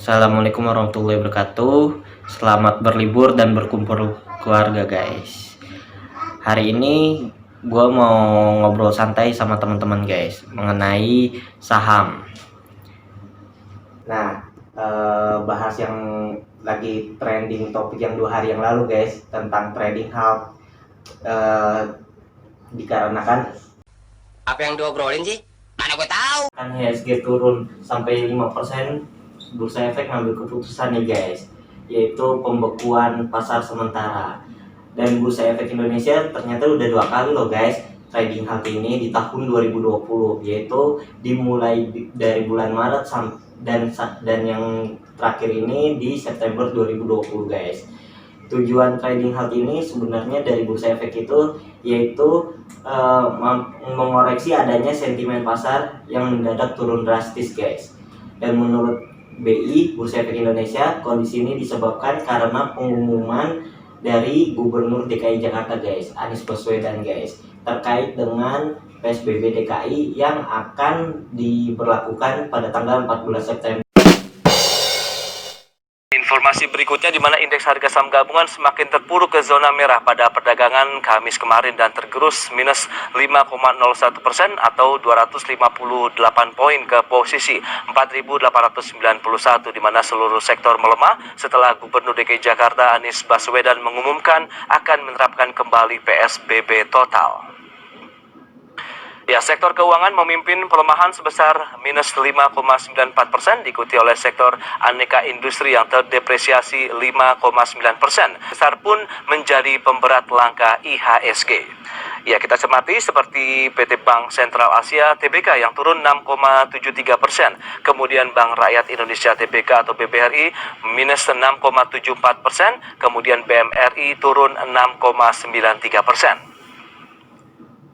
Assalamualaikum warahmatullahi wabarakatuh. Selamat berlibur dan berkumpul keluarga guys. Hari ini gue mau ngobrol santai sama teman-teman guys mengenai saham. Nah, bahas yang lagi trending topik yang 2 hari yang lalu guys tentang trading halt. Dikarenakan Apa yang diobrolin sih? Mana gue tahu. kan IHSG turun sampai 5%, Bursa Efek ngambil keputusan nih guys, yaitu pembekuan pasar sementara. Dan Bursa Efek Indonesia ternyata udah 2 kali loh guys trading halt ini di tahun 2020, yaitu dimulai dari bulan Maret dan yang terakhir ini di September 2020 guys. Tujuan trading halt ini sebenarnya dari Bursa Efek itu yaitu mengoreksi adanya sentimen pasar yang mendadak turun drastis guys. Dan menurut BI Bursa Efek Indonesia, kondisi ini disebabkan karena pengumuman dari Gubernur DKI Jakarta guys, Anies Baswedan guys, terkait dengan PSBB DKI yang akan diberlakukan pada tanggal 14 September. Informasi berikutnya di mana indeks harga saham gabungan semakin terpuruk ke zona merah pada perdagangan Kamis kemarin dan tergerus minus 5,01% atau 258 poin ke posisi 4.891, di mana seluruh sektor melemah setelah Gubernur DKI Jakarta Anies Baswedan mengumumkan akan menerapkan kembali PSBB total. Ya, sektor keuangan memimpin pelemahan sebesar minus 5,94%, diikuti oleh sektor aneka industri yang terdepresiasi 5,9%. Besar pun menjadi pemberat langkah IHSG. Ya, kita cermati seperti PT Bank Sentral Asia TBK yang turun 6,73%, kemudian Bank Rakyat Indonesia TBK atau BBRI minus 6,74%, kemudian BMRI turun 6,93%.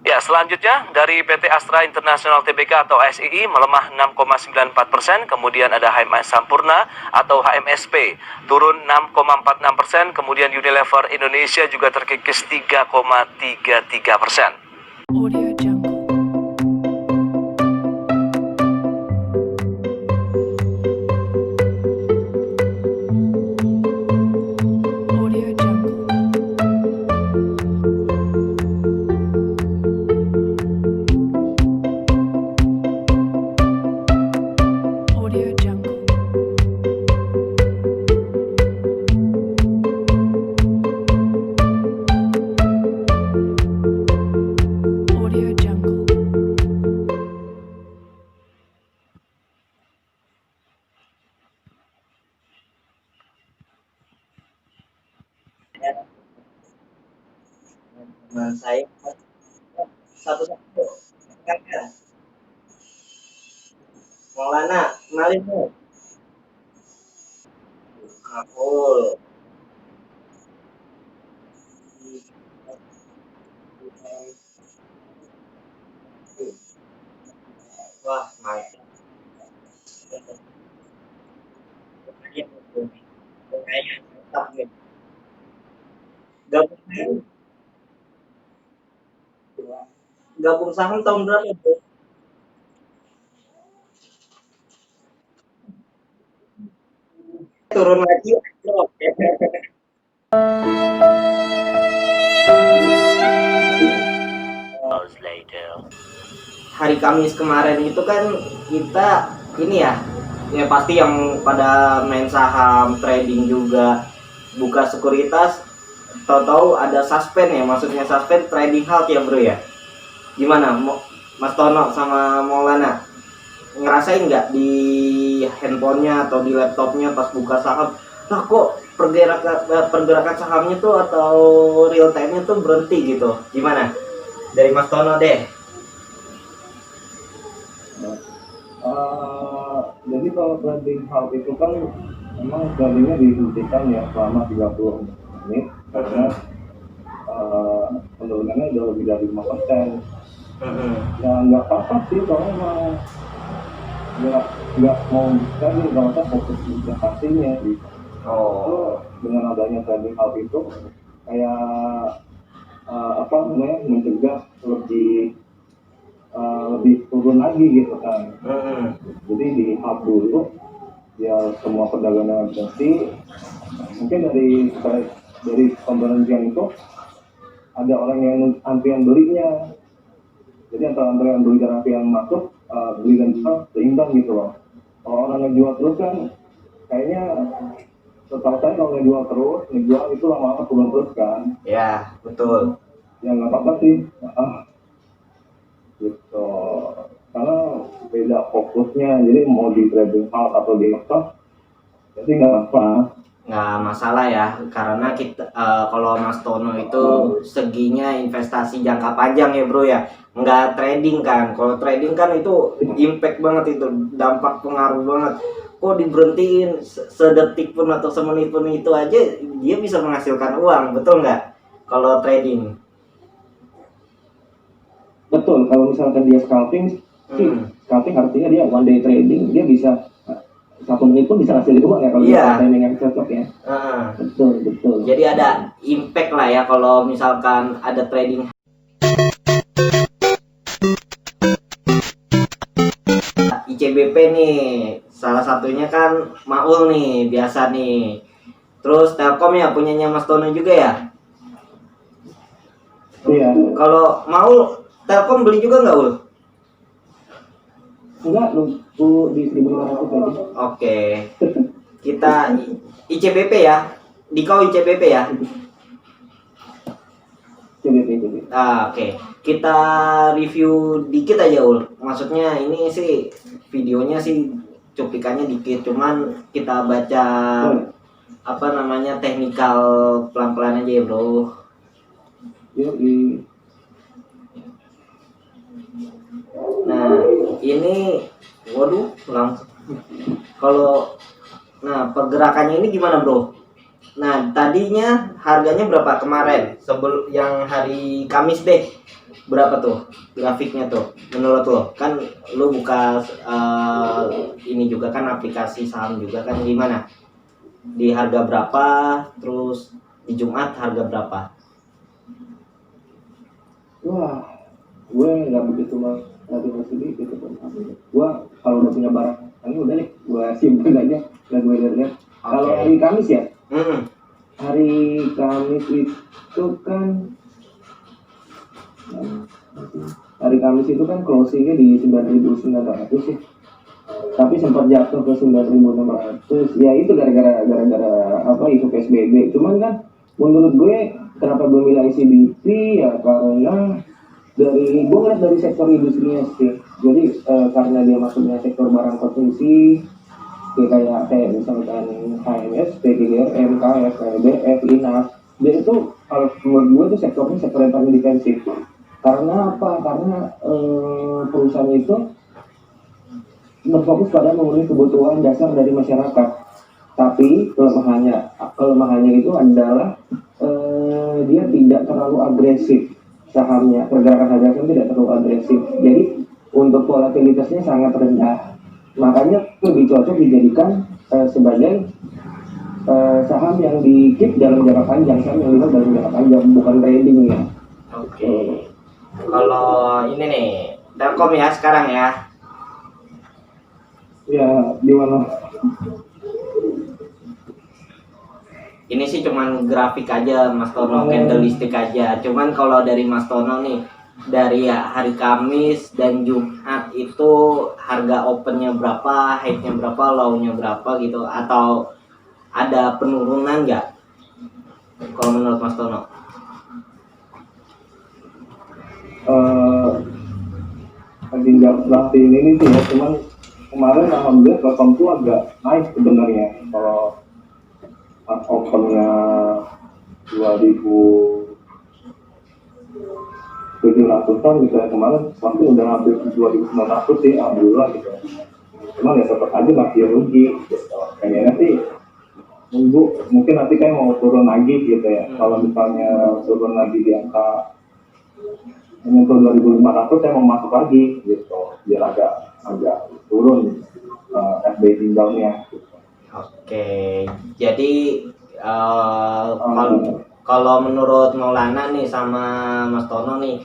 Ya, selanjutnya dari PT Astra International Tbk atau ASII melemah 6,94%, kemudian ada HMS Sampurna atau HMSP turun 6,46%, kemudian Unilever Indonesia juga terkikis 3,33%. Audio Jungle. Audio Jungle. Audio Jungle. Audio Jungle. Nah, saya satu-satu. Maulana, kenalin tuh. Kapul. Wah, mantap. Kayaknya mantap nih. Gabung gabung saham tahun berapa tuh? Turun lagi. Hari Kamis kemarin itu kan kita ini ya pasti yang pada main saham trading juga buka sekuritas, tahu-tahu ada suspend ya, maksudnya suspend trading halt ya bro ya. Gimana Mas Tono sama Maulana, ngerasain nggak di handphonenya atau di laptopnya pas buka saham, nah kok pergerakan sahamnya tuh atau real time-nya tuh berhenti gitu? Gimana? Dari Mas Tono deh. Jadi kalau trading halt itu kan memang tradingnya dihentikan ya selama 30 menit karena penurunannya udah lebih dari 5%. Ya nggak apa-apa sih kalau memang nggak mau trading, nggak usah fokus di investasinya gitu. So, dengan adanya trading halt itu kayak apa namanya mencegah lebih turun lagi gitu kan. Jadi di halt dulu ya semua perdagangan berhenti. Mungkin dari pemberhentian itu ada orang yang antrian belinya, jadi antara antrian beli dan antrian masuk, beli dan jual seimbang gitu loh. Kalau orang ngejual terus kan kayaknya, setahu saya kalau ngejual itu lama-lama turun terus kan. Ya, betul. Ya nggak apa-apa sih, gitu. Karena beda fokusnya, jadi mau di trading halt atau di stock, jadi nggak apa. Nggak masalah ya, karena kita kalau Mas Tono itu seginya investasi jangka panjang ya bro ya, nggak trading kan. Kalau trading kan itu impact banget, itu dampak pengaruh banget. Kok diberhentiin sedetik pun atau semenit pun itu aja dia bisa menghasilkan uang, betul nggak? Kalau trading. Betul, kalau misalkan dia scalping, scalping artinya dia one day trading, dia bisa 1 menit pun bisa hasilin uang ya kalau Iya. timing yang cocok ya. Betul. Jadi ada impact lah ya kalau misalkan ada trading. ICBP nih, salah satunya kan Maul nih, biasa nih. Terus Telkom ya, punyanya Mas Tono juga ya. Iya. Kalau Maul, Telkom beli juga nggak Ul? Enggak, lu di 1.500 aja. Oke. Kita ICBP ya. Dikau ICBP ya. CBP. Oke. Kita review dikit aja Ul. Maksudnya ini sih videonya sih cuplikannya dikit, cuman kita baca apa namanya teknikal pelan-pelan aja ya bro. Yuk. Nah ini, waduh langsung. Kalau pergerakannya ini gimana bro? Nah tadinya harganya berapa kemarin sebelum yang hari Kamis deh, berapa tuh grafiknya tuh menurut lo? Kan lo buka ini juga kan aplikasi saham juga kan, gimana? Di harga berapa, terus di Jumat harga berapa? Wah, gue nggak begitu masih gitu kan. Gue kalau udah punya barang, ini udah nih, gue simpen aja dan gue lihat. Kalau hari Kamis ya, hari Kamis itu kan closingnya di 9.900 sih. Tapi sempat jatuh ke 9.600. Ya itu gara-gara apa isu PSBB. Cuman kan menurut gue kenapa gue milih ICBP ya karena gue ngeliat dari sektor industrinya sih. Jadi karena dia masuknya sektor barang konsumsi, kayak misalkan HMS, PGRM, KF, KBF, INAS. Dia itu kalau menurut gue itu sektornya sektor yang paling defensif. Karena apa? Karena perusahaan itu berfokus pada memenuhi kebutuhan dasar dari masyarakat. Tapi kelemahannya itu adalah dia tidak terlalu agresif sahamnya, pergerakan harga saham tidak terlalu agresif. Jadi untuk volatilitasnya sangat rendah. Makanya lebih cocok dijadikan sebagai saham yang di keep dalam jangka panjang, saham yang dalam jangka panjang, bukan trading ya. Oke. Kalau ini nih Telkom ya sekarang ya. Ya di mana? Ini sih cuman grafik aja Mas Tono, candlestick aja. Cuman kalau dari Mas Tono nih, dari hari Kamis dan Jumat itu harga opennya berapa, high-nya berapa, low-nya berapa gitu, atau ada penurunan nggak? Kalau menurut Mas Tono? Lagi nggak perhatiin ini sih ya, cuman kemarin alhamdulillah Telkom tuh agak naik sebenarnya. Kalau pas opennya 2.700-an gitu ya, kemarin sampai udah hampir 2.900 sih, alhamdulillah gitu. Cuman ya tetap aja masih rugi gitu. Kayaknya sih nunggu, mungkin nanti kayak mau turun lagi gitu ya. Kalau misalnya turun lagi di angka menyentuh 2.500, saya mau masuk lagi gitu, biar agak turun FB tinggalnya gitu. Oke, jadi kalau menurut Maulana nih sama Mas Tono nih,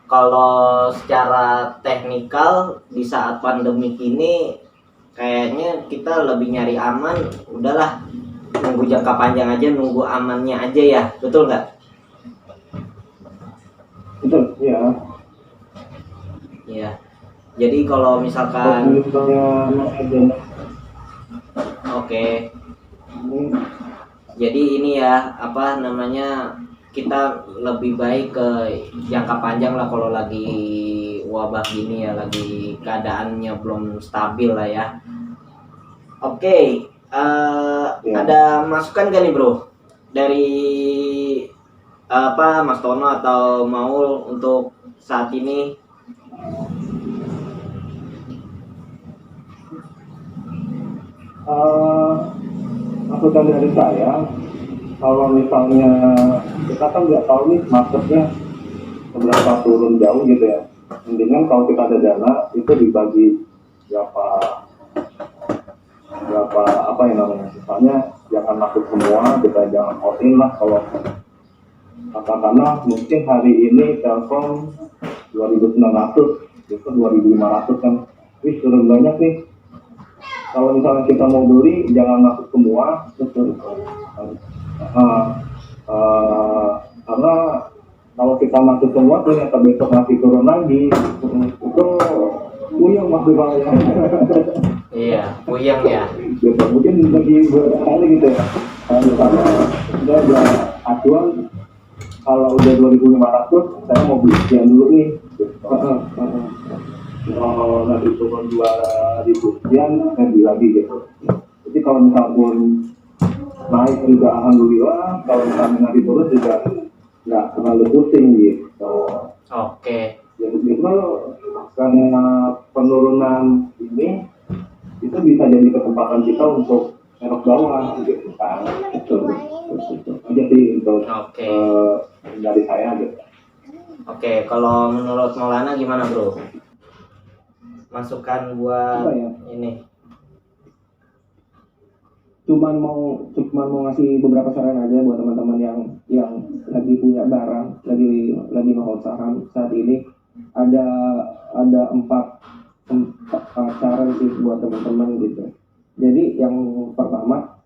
kalau secara teknikal di saat pandemik ini kayaknya kita lebih nyari aman, udahlah nunggu jangka panjang aja, nunggu amannya aja ya, betul nggak? Betul, ya. Iya. Jadi kalau misalkan oke. Jadi ini ya, apa namanya, kita lebih baik ke jangka panjang lah kalau lagi wabah gini ya, lagi keadaannya belum stabil lah ya. Oke, ada masukan gak nih bro dari apa Mas Tono atau Maul untuk saat ini? Masukan dari saya, kalau misalnya kita kan nggak tahu nih marketnya seberapa turun jauh gitu ya. Mendingan kalau kita ada dana itu dibagi berapa apa yang namanya, misalnya jangan masuk semua, kita jangan all in lah. Kalau katakanlah mungkin hari ini Telkom 2.900 itu 2.500 kan, wih turun banyak nih. Kalau misalnya kita mau beli jangan masuk semua, karena kalau kita masuk semua ternyata besok masih turun lagi, itu puyeng mas ya. Iya, puyeng ya. Gitu. Mungkin bagi beberapa kali gitu ya. Misalnya udah ada acuan, kalau udah 2.500 saya mau beli sekian dulu nih. Kalau nanti turun 2.000 sekian saya beli lagi gitu. Jadi kalau misalnya naik juga alhamdulillah, kalau misalnya nanti turun juga nggak terlalu pusing gitu. Oke. Jadi itu karena penurunan ini itu bisa jadi kesempatan kita untuk serok bawah gitu kan. Itu aja sih untuk dari saya gitu. Oke, kalau menurut Maulana gimana bro? Masukan buat ya? Ini. Cuman mau ngasih beberapa saran aja buat teman-teman yang lagi punya barang, lagi ngehold saham saat ini. Ada empat saran sih buat teman-teman gitu. Jadi yang pertama,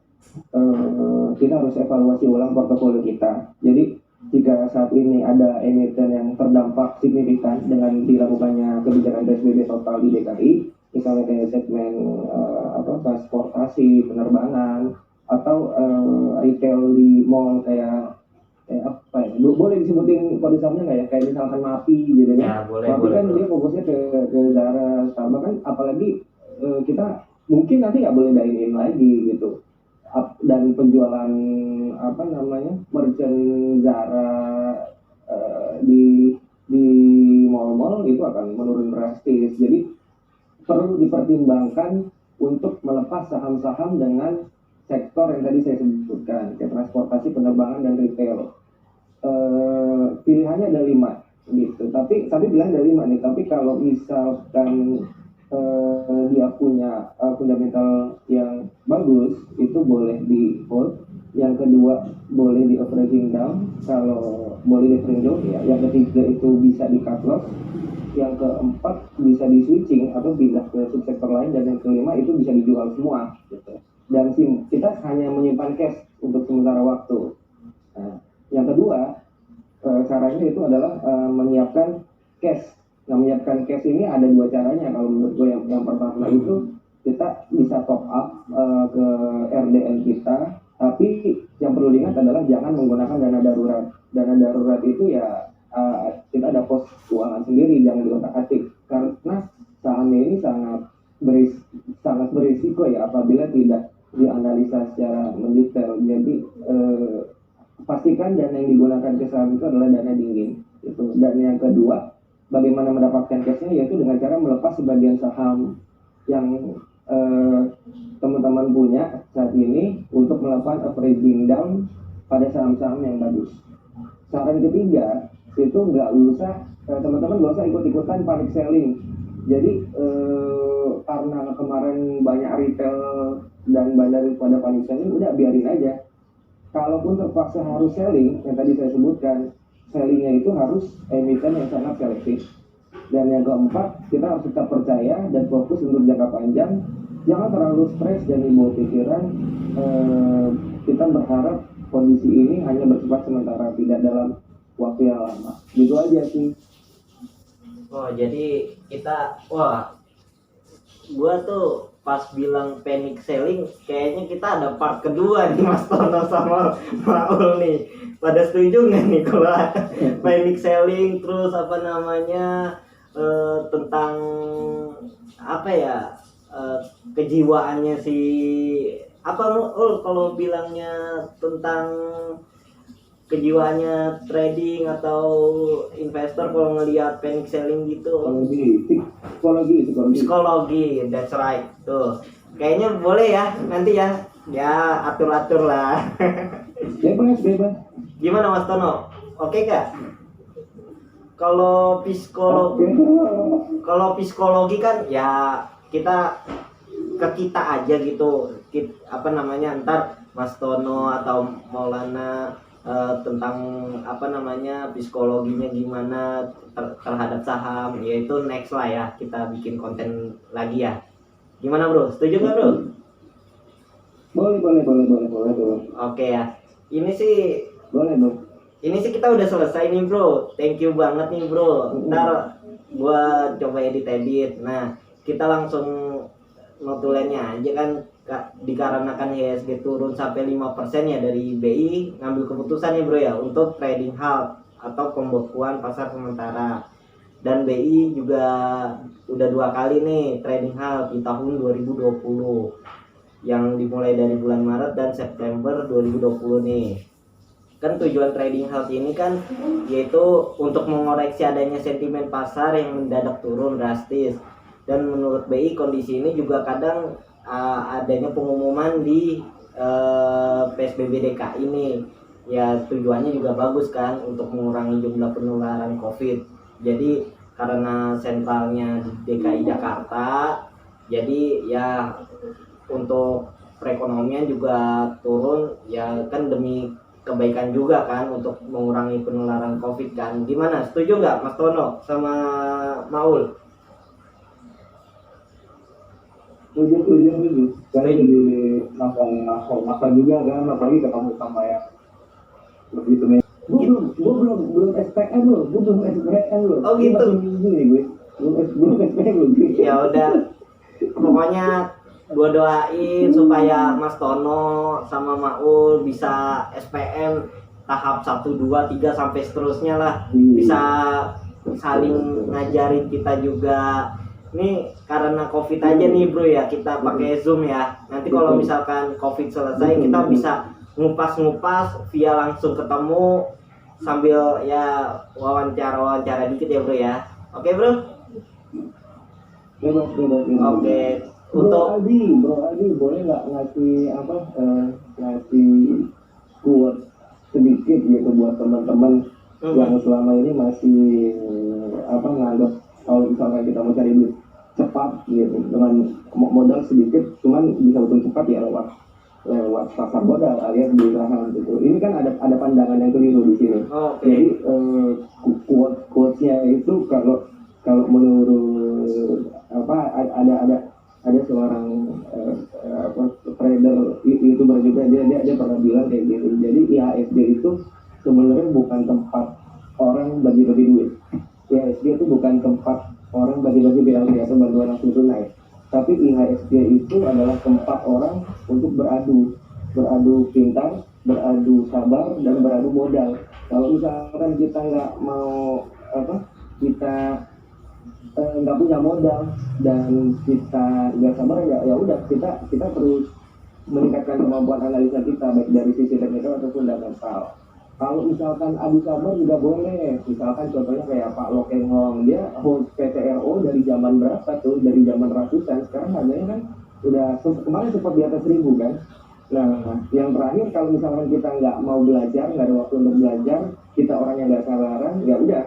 kita harus evaluasi ulang portofolio kita. Jadi jika saat ini ada emiten yang terdampak signifikan dengan dilakukannya kebijakan PSBB total di DKI, misalnya kayak segmen transportasi, penerbangan, atau retail di mall kayak apa ya? Boleh disebutin kode sahamnya nggak ya? Kayak misalkan MAPI gitu kan? Ya, boleh, MAPI boleh, kan boleh. dia fokusnya ke Zara, Starbucks kan, apalagi kita mungkin nanti nggak boleh dine in lagi gitu. Dan penjualan merchant Zara di mall-mall itu akan menurun drastis. Jadi perlu dipertimbangkan untuk melepas saham-saham dengan sektor yang tadi saya sebutkan, kayak transportasi, penerbangan, dan retail. Pilihannya ada 5 gitu. Tapi bilang ada 5 nih. Tapi kalau misalkan dia punya fundamental yang bagus, itu boleh di hold. Yang kedua boleh di averaging down, kalau boleh di averaging down ya. Yang ketiga itu bisa di cut loss. Yang keempat bisa di switching atau pindah ke subsektor lain, dan yang kelima itu bisa dijual semua gitu. Dan kita hanya menyimpan cash untuk sementara waktu. Nah, yang kedua caranya itu adalah menyiapkan cash. Nah, menyiapkan cash ini ada 2 caranya kalau menurut gue. Yang pertama itu kita bisa top up ke RDN kita, tapi yang perlu diingat adalah jangan menggunakan dana darurat. Dana darurat itu ya kita ada pos keuangan sendiri, jangan diotak-atik, karena saham ini sangat berisiko ya apabila tidak dianalisa secara mendetail. Jadi pastikan dana yang digunakan ke saham itu adalah dana dingin gitu. Dan yang kedua, bagaimana mendapatkan cashnya, yaitu dengan cara melepas sebagian saham yang teman-teman punya saat ini untuk melakukan averaging down pada saham-saham yang bagus. Saran ketiga itu teman-teman nggak usah ikut-ikutan panic selling. Jadi karena kemarin banyak retail dan bandar pada panic selling, udah biarin aja. Kalaupun terpaksa harus selling, yang tadi saya sebutkan, sellingnya itu harus emiten yang sangat selektif. Dan yang keempat, kita harus tetap percaya dan fokus untuk jangka panjang jangan terlalu stres dan dibawa pikiran. Kita berharap kondisi ini hanya bersifat sementara, tidak dalam waktu yang lama. Gitu aja sih. Oh, jadi gua tuh pas bilang panic selling, kayaknya kita ada part kedua nih Mas Tono sama Maul nih. Pada setuju nggak nih kalau panic selling, terus apa namanya tentang apa ya kejiwaannya si apa kalau bilangnya tentang kejiwaannya trading atau investor kalau ngelihat panic selling gitu? Psikologi, that's right tuh. Kayaknya boleh ya nanti ya atur lah. Bebas. Gimana Mas Tono? Oke gak? Kalau psikologi kan ya kita aja gitu. Apa namanya, ntar Mas Tono atau Maulana tentang apa namanya psikologinya gimana terhadap saham, yaitu next lah ya, kita bikin konten lagi ya. Gimana bro? Setuju nggak bro? Boleh. Oke ya. Ini sih Boleh. kita udah selesai nih bro. Thank you banget nih bro. Ntar gua coba edit. Nah, kita langsung notulennya aja kan, dikarenakan IHSG turun sampai 5% ya dari BI ngambil keputusan ya bro ya untuk trading halt atau pembekuan pasar sementara. Dan BI juga udah 2 kali nih trading halt di tahun 2020 yang dimulai dari bulan Maret dan September 2020 nih. Kan tujuan trading halt ini kan yaitu untuk mengoreksi adanya sentimen pasar yang mendadak turun drastis. Dan menurut BI kondisi ini juga kadang adanya pengumuman di PSBB DKI ini ya, tujuannya juga bagus kan untuk mengurangi jumlah penularan COVID. Jadi karena sentralnya di DKI Jakarta, jadi ya untuk perekonomian juga turun ya kan, demi kebaikan juga kan untuk mengurangi penularan COVID kan. Gimana, setuju nggak Mas Tono sama Maul? Setuju. Saya jadi makan juga kan, apalagi ketemu sama yang lebih tua. Gue belum SPM loh, Oh gitu. Belum SPM loh. Ya udah, pokoknya gue doain supaya Mas Tono sama Maul bisa SPM tahap 1, 2, 3 sampai seterusnya lah, bisa saling ngajarin kita juga. Ini karena COVID aja nih bro ya, kita pakai Zoom ya. Nanti kalau misalkan COVID selesai, kita bisa ngupas via langsung ketemu sambil ya wawancara dikit ya bro ya. Oke bro? Bebas. Oke. Bro Aldi, boleh nggak ngasih quote sedikit gitu buat teman-teman yang selama ini masih nganggap kalau misalnya kita mau cari duit cepat gitu dengan modal sedikit, cuman bisa untung cepat ya lewat pasar modal alias di saham gitu. Ini kan ada pandangan yang keliru di sini. Jadi quote-nya itu kalau menurut ada seorang trader YouTuber juga, dia pernah bilang kayak gitu. Jadi IHSG itu sebenarnya bukan tempat orang bagi-bagi duit. IHSG itu bukan tempat orang bagi-bagi BLT atau bantuan langsung tunai, tapi IHSG itu adalah tempat orang untuk beradu pintar, beradu sabar, dan beradu modal. Kalau misalkan kita nggak mau kita nggak punya modal dan kita nggak sabar, ya udah kita terus meningkatkan kemampuan analisa kita baik dari sisi teknikal atau fundamental. Kalau misalkan adu sabar juga boleh, misalkan contohnya kayak Pak Lo Keng Hong, dia hold PTRO dari zaman berapa tuh, dari zaman ratusan, sekarang harganya kan udah kemarin sempat di atas 1.000 kan. Nah, yang terakhir kalau misalkan kita nggak mau belajar, nggak ada waktu untuk belajar, kita orang yang nggak sabaran, ya udah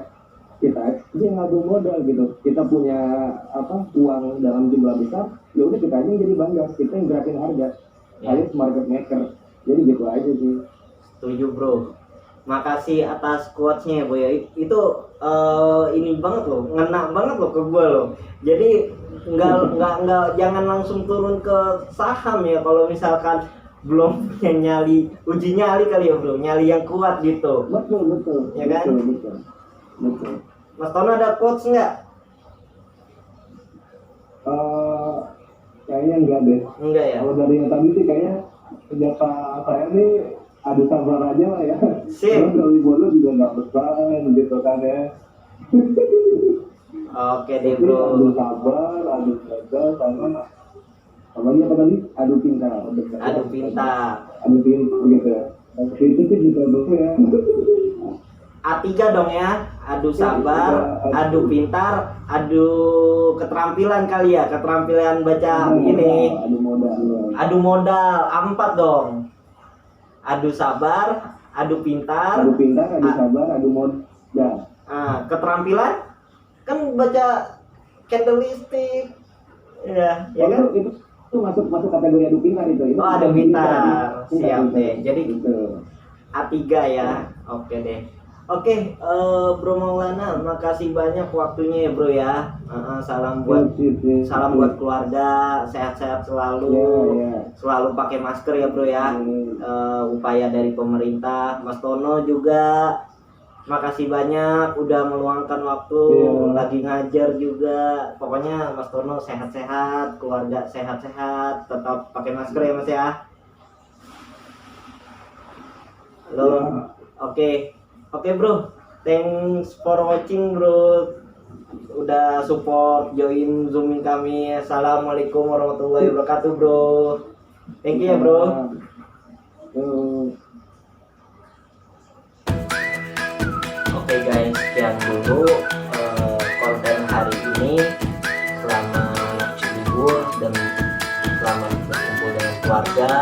kita aja ngadu modal gitu. Kita punya uang dalam jumlah besar, ya udah kita aja yang jadi bangga, kita yang gerakin harga, alias market maker. Jadi gitu aja sih. Setuju bro. Makasih atas quotes-nya ya Bro ya. Itu ini banget loh, ngena banget loh ke gue loh. Jadi nggak jangan langsung turun ke saham ya kalau misalkan belum punya nyali, uji nyali kali ya Bro, nyali yang kuat gitu. Betul. Ya kan? Betul. Mas Tono ada quotes nggak? Kayaknya enggak deh. Enggak ya? Kalau dari yang tadi sih kayaknya senjata saya ini adu sabar aja lah ya. Sip. Terus kalau bola juga nggak besar gitu kan ya. Oke deh Jadi adu Bro. sabar, adu sabar, sama namanya apa tadi? Adu pintar. Adu pintar. Adu pintar gitu ya. Itu sih juga betul ya. A3 dong ya, adu sabar, adu pintar, adu keterampilan kali ya, keterampilan baca ini, Adu modal. adu modal, A4 dong. Adu sabar, adu pintar, Adu pintar, adu sabar, adu modal. keterampilan kan baca candlestick, ya kan? Itu masuk kategori adu pintar itu. Oh, adu pintar, siap deh. Jadi Gitu. A3 ya, oke deh. Oke, Bro Maulana, makasih banyak waktunya ya Bro ya. Salam buat keluarga, sehat-sehat selalu, selalu pakai masker ya Bro ya. Upaya dari pemerintah. Mas Tono juga, makasih banyak udah meluangkan waktu, lagi ngajar juga. Pokoknya Mas Tono sehat-sehat, keluarga sehat-sehat, tetap pakai masker ya Mas ya. Halo, Oke Bro, thanks for watching Bro. Udah support join zoomin kami. Assalamualaikum warahmatullahi wabarakatuh Bro. Thank you ya Bro. Oke guys, sekian dulu konten hari ini. Selamat libur dan selamat berkumpul dengan keluarga.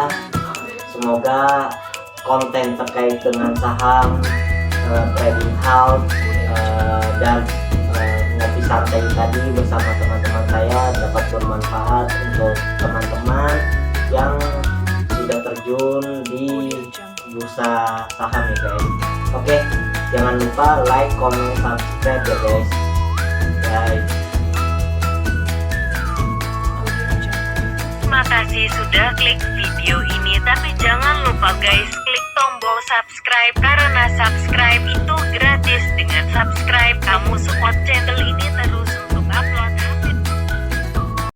Semoga konten terkait dengan saham, trading house, dan ngopi santai tadi bersama teman-teman saya dapat bermanfaat untuk teman-teman yang sudah terjun di bursa saham ya guys. Oke, jangan lupa like, comment, subscribe ya guys. Terima kasih sudah klik video ini, tapi jangan lupa guys klik tombol subscribe karena subscribe itu gratis. Dengan subscribe kamu support channel ini